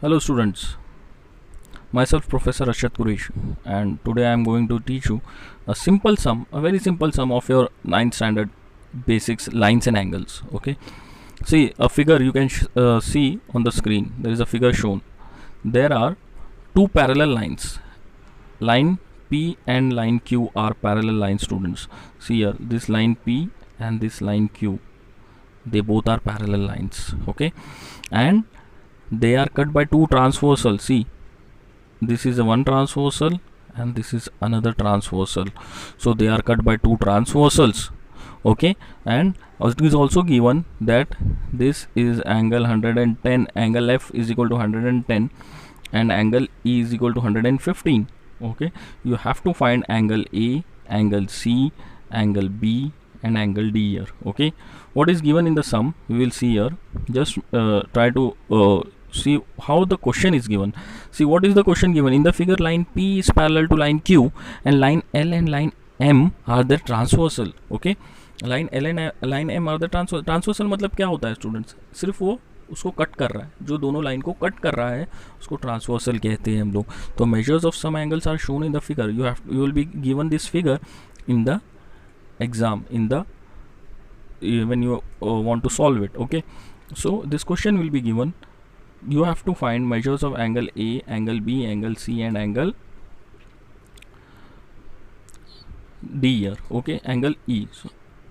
Hello students, myself Professor Arshad Qureshi, and today I am going to teach you a very simple sum of your 9th standard basics lines and angles. Okay, see a figure you can see on the screen. There is a figure shown. There are two parallel lines. Line P and line Q are parallel lines, students. See here, this line P and this line Q, they both are parallel lines. Okay, and they are cut by two transversals. See, this is a one transversal and this is another transversal, so they are cut by two transversals. Okay, and it is also given that this is angle 110, angle F is equal to 110 and angle E is equal to 115. Okay, you have to find angle A, angle C, angle B and angle D here. Okay, what is given in the sum we will see here. Just try to see how the question is given. See what is the question given in the figure. Line P is parallel to line Q and line L and line M are the transversal. Okay, line L and line M are the transversal मतलब क्या होता है students, सिर्फ वो उसको cut कर रहा है, जो दोनों लाइन को कट कर रहा है उसको ट्रांसवर्सल कहते हैं हम लोग. तो measures of some angles are shown in the figure. You will be given this figure in the exam, in the when you want to solve it. Okay, so this question will be given. You have to find measures of angle A, angle B, angle C and angle D here. Okay, angle E.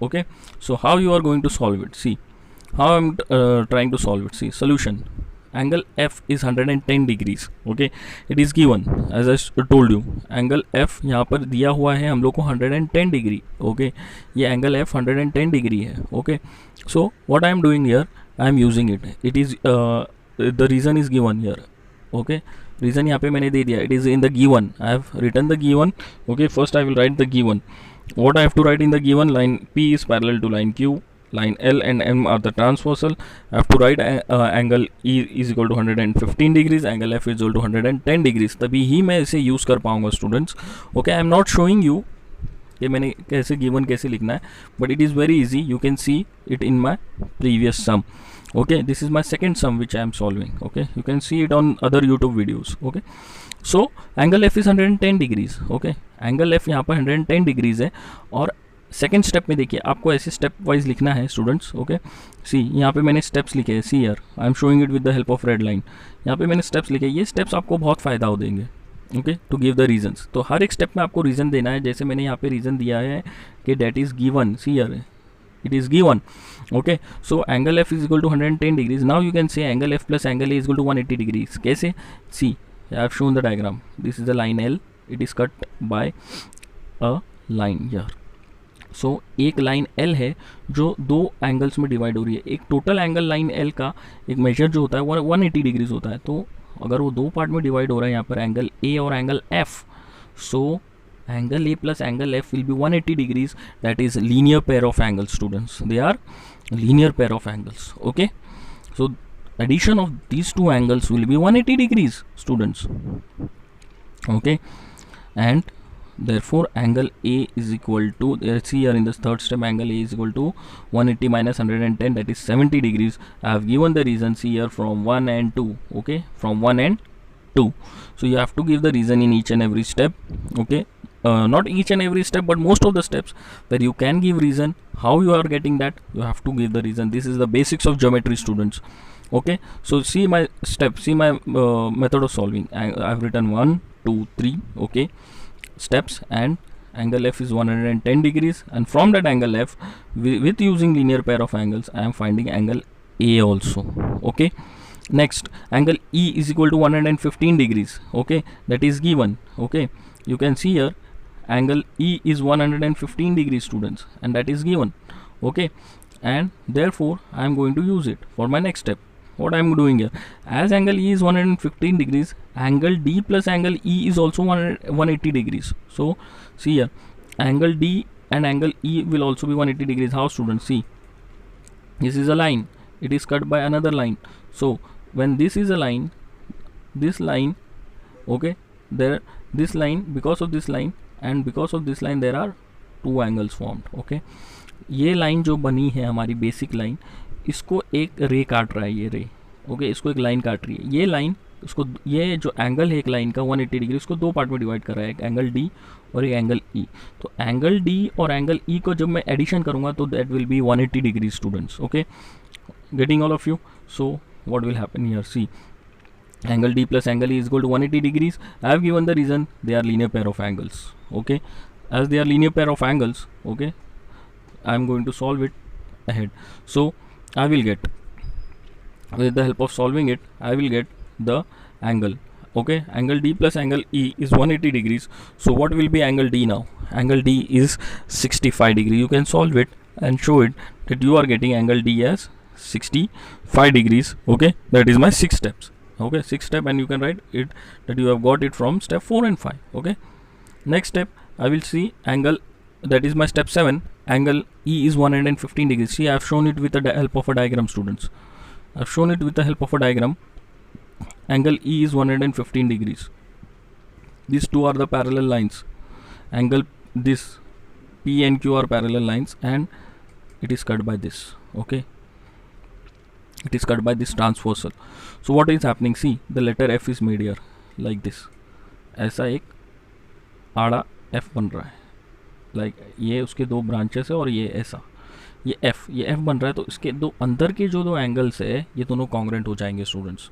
Okay, so how you are going to solve it? See how I'm trying to solve it. See solution. Angle F is 110 degrees. Okay, it is given as I told you. Angle F यहाँ पर दिया हुआ है हम लोग को 110 degree. Okay, ये angle F 110 degree है. Okay, so what I am doing here, I am using it. It is the reason is given here. Okay, reason यहाँ पे मैंने दे दिया. It is in the given. I have written the given. Okay, first I will write the given. What I have to write in the given? Line P is parallel to line Q. Line L and M are the transversal. I have to write angle E is equal to 115 degrees, angle F is equal to 110 degrees. तभी ही मैं इसे use कर पाऊँगा students. Okay, I am not showing you कि मैंने कैसे given कैसे लिखना है, but it is very easy. You can see it in my previous sum. Okay, this is my second sum which I am solving. Okay, you can see it on other YouTube videos. Okay, so angle F is 110 degrees. Okay, angle F यहाँ पर 110 degrees है. और second step में देखिए, आपको ऐसे step wise लिखना है स्टूडेंट्स. ओके, सी यहाँ पे मैंने स्टेप्स लिखे हैं. See here I am showing it with the help of red line. यहाँ पे मैंने स्टेप्स लिखे. ये स्टेप्स आपको बहुत फ़ायदा हो देंगे. Okay, to give the reasons. तो हर एक स्टेप में आपको रीज़न देना है. जैसे मैंने यहाँ पे रीज़न दिया है कि that is given. See here it is given. Okay, so angle F is equal to 110 degrees. Now you can say angle F plus angle A is equal to 180 degrees. कैसे? See, I have shown the diagram. This is the line L. It is cut by a line here. So एक line L है जो दो angles में divide हो रही है. एक टोटल एंगल लाइन L का एक मेजर जो होता है वो 180 डिग्रीज होता है. तो अगर वो दो पार्ट में डिवाइड हो रहा है यहाँ पर एंगल A और angle F, so angle A plus angle F will be 180 degrees. That is linear pair of angles, students. They are linear pair of angles. Okay, so addition of these two angles will be 180 degrees, students. Okay, and therefore angle A is equal to, let's see here in this third step, angle A is equal to 180 minus 110, that is 70 degrees. I have given the reasons here from 1 and 2. Okay, from 1 and 2. So you have to give the reason in each and every step. Okay, not each and every step, but most of the steps where you can give reason. How you are getting that? You have to give the reason. This is the basics of geometry, students. Okay, so see my step, see my method of solving. I have written 1, 2, 3. Okay, steps, and angle F is 110 degrees, and from that angle F, with using linear pair of angles, I am finding angle A also. Okay, next angle E is equal to 115 degrees. Okay, that is given. Okay, you can see here angle E is 115 degrees, students, and that is given. Okay, and therefore I am going to use it for my next step. What I am doing here, as angle E is 115 degrees, angle D plus angle E is also 180 degrees. So see here, angle D and angle E will also be 180 degrees. How, students? See, this is a line, it is cut by another line. So when this is a line, this line, okay, there, this line, because of this line and because of this line there are two angles formed. Okay, ये line जो बनी है हमारी basic line, इसको एक रे काट रहा है, ये रे. ओके, इसको एक लाइन काट रही है, ये लाइन उसको, ये जो एंगल है एक लाइन का 180 डिग्री, उसको दो पार्ट में डिवाइड कर रहा है, एक एंगल डी और एक एंगल ई। तो एंगल डी और एंगल ई को जब मैं एडिशन करूँगा तो that will B 180 degree students. Okay, getting all of you? So what will happen here? See, angle D plus angle E is equal to 180 degrees. I have given the reason, they are linear pair of angles. Okay, as they are linear pair of angles, okay, I am going to solve it ahead. So I will get, with the help of solving it, I will get the angle. Okay, angle D plus angle E is 180 degrees. So what will be angle D now? Angle D is 65 degree. You can solve it and show it that you are getting angle D as 65 degrees. Okay, that is my 6 steps. Okay, 6 step, and you can write it that you have got it from step 4 and 5. Okay, next step I will see angle, that is my step 7, angle E is 115 degrees. See, I have shown it with the help of a diagram, students. I have shown it with the help of a diagram. Angle E is 115 degrees. These two are the parallel lines. Angle, this P and Q are parallel lines, and it is cut by this. Okay, it is cut by this transversal. So what is happening? See, the letter F is made here like this. ऐसा एक आड़ा F बन रहा है, like ये उसके दो branches है और ये ऐसा, ये F बन रहा है। तो इसके दो अंदर के जो दो एंगल्स है ये दोनों कॉन्ग्रेंट हो जाएंगे स्टूडेंट्स।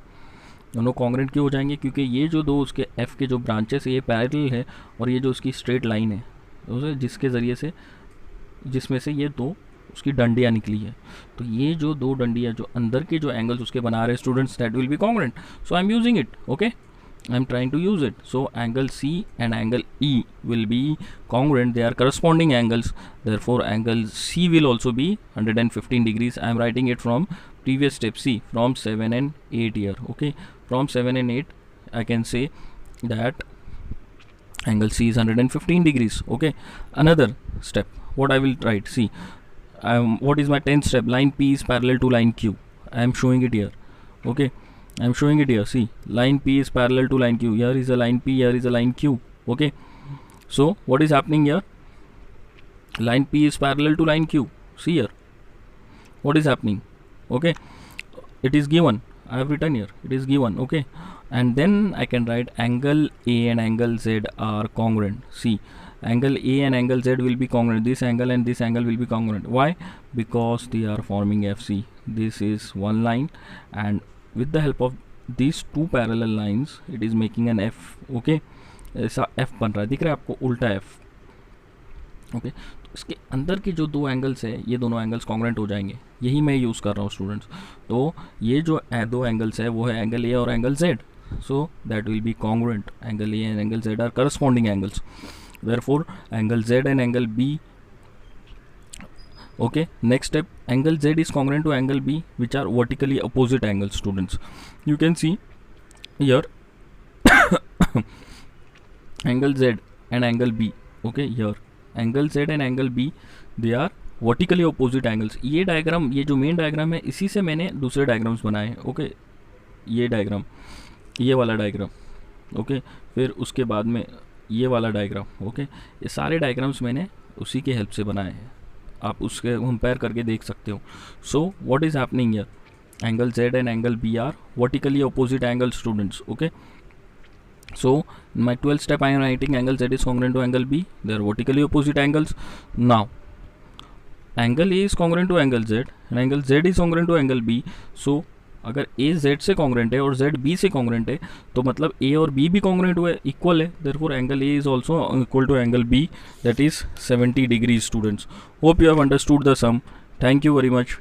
दोनों कॉन्ग्रेंट क्यों हो जाएंगे? क्योंकि ये जो दो उसके F के जो ब्रांचेस है ये पैरेलल है, और ये जो उसकी स्ट्रेट लाइन है जिसके ज़रिए से, जिसमें से ये दो उसकी डंडियाँ निकली है, तो ये जो दो डंडियाँ जो अंदर के जो एंगल्स उसके बना रहे students, that will be congruent. So I am using it. Okay, I am trying to use it. So angle C and angle E will be congruent. They are corresponding angles. Therefore angle C will also be 115 degrees. I am writing it from previous step C, from 7 and 8 here. Okay, from 7 and 8 I can say that angle C is 115 degrees. Okay, another step, what I will write, see, what is my 10th step? Line P is parallel to line Q. I am showing it here. Okay, I am showing it here. See, line P is parallel to line Q. Here is a line P, here is a line Q. Okay, so what is happening here? Line P is parallel to line Q. See here, what is happening? Okay, it is given. I have written here, it is given. Okay, and then I can write angle A and angle Z are congruent. See, angle A and angle Z will be congruent. This angle and this angle will be congruent. Why? Because they are forming FC. This is one line, and with the help of these two parallel lines it is making an F. Okay, ऐसा F बन रहा है, दिख रहा है आपको, उल्टा F. Okay, तो इसके अंदर के जो दो एंगल्स है ये दोनों एंगल्स कॉन्ग्रेंट हो जाएंगे. यही मैं यूज़ कर रहा हूँ स्टूडेंट्स. तो ये जो दो एंगल्स है वो है एंगल A और angle Z. So that will be congruent. Angle A and angle Z are corresponding angles. Therefore angle Z and angle B. Okay, next step, angle Z is congruent to angle B, which are vertically opposite angles, students. You can see here angle Z and angle B. Okay, here angle Z and angle B, they are vertically opposite angles. ये diagram, ये जो main diagram है, इसी से मैंने दूसरे diagrams बनाए हैं. ओके, ये डायग्राम, ये वाला डायग्राम. ओके, फिर उसके बाद में ये वाला डायग्राम. ओके, ये सारे डायग्राम्स मैंने उसी के हेल्प से बनाए हैं. आप उसके कंपेयर करके देख सकते हो. So what is happening here? Angle Z and angle B are vertically opposite angle, students. Okay, so in my 12th step I am writing angle Z is congruent to angle B. They are vertically opposite angles. Now angle A is congruent to angle Z and angle Z is congruent to angle B. So अगर A Z से congruent है और Z B से congruent है तो मतलब A और B भी कॉन्ग्रेंट हुए, इक्वल है. Therefore angle A is also equal to angle B, that is 70 degrees, students. Hope you have understood the sum. Thank you very much.